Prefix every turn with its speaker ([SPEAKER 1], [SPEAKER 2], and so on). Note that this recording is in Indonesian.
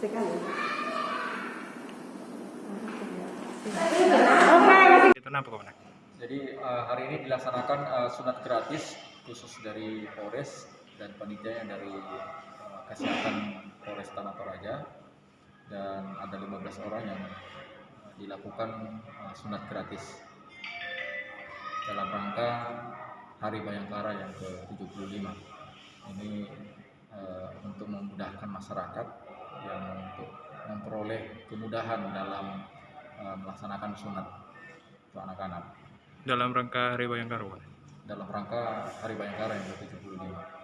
[SPEAKER 1] sekali.
[SPEAKER 2] Itu kenapa kok?
[SPEAKER 3] Jadi hari ini dilaksanakan sunat gratis khusus dari Polres dan panitia dari kesehatan Polres Tanah Toraja, dan ada 15 orang yang dilakukan sunat gratis dalam rangka Hari Bayangkara yang ke-75. Ini untuk memudahkan masyarakat yang untuk memperoleh kemudahan dalam melaksanakan sunat untuk anak-anak.
[SPEAKER 2] Dalam rangka Hari Bayangkara,
[SPEAKER 3] Dalam rangka Hari Bayangkara yang ke-75.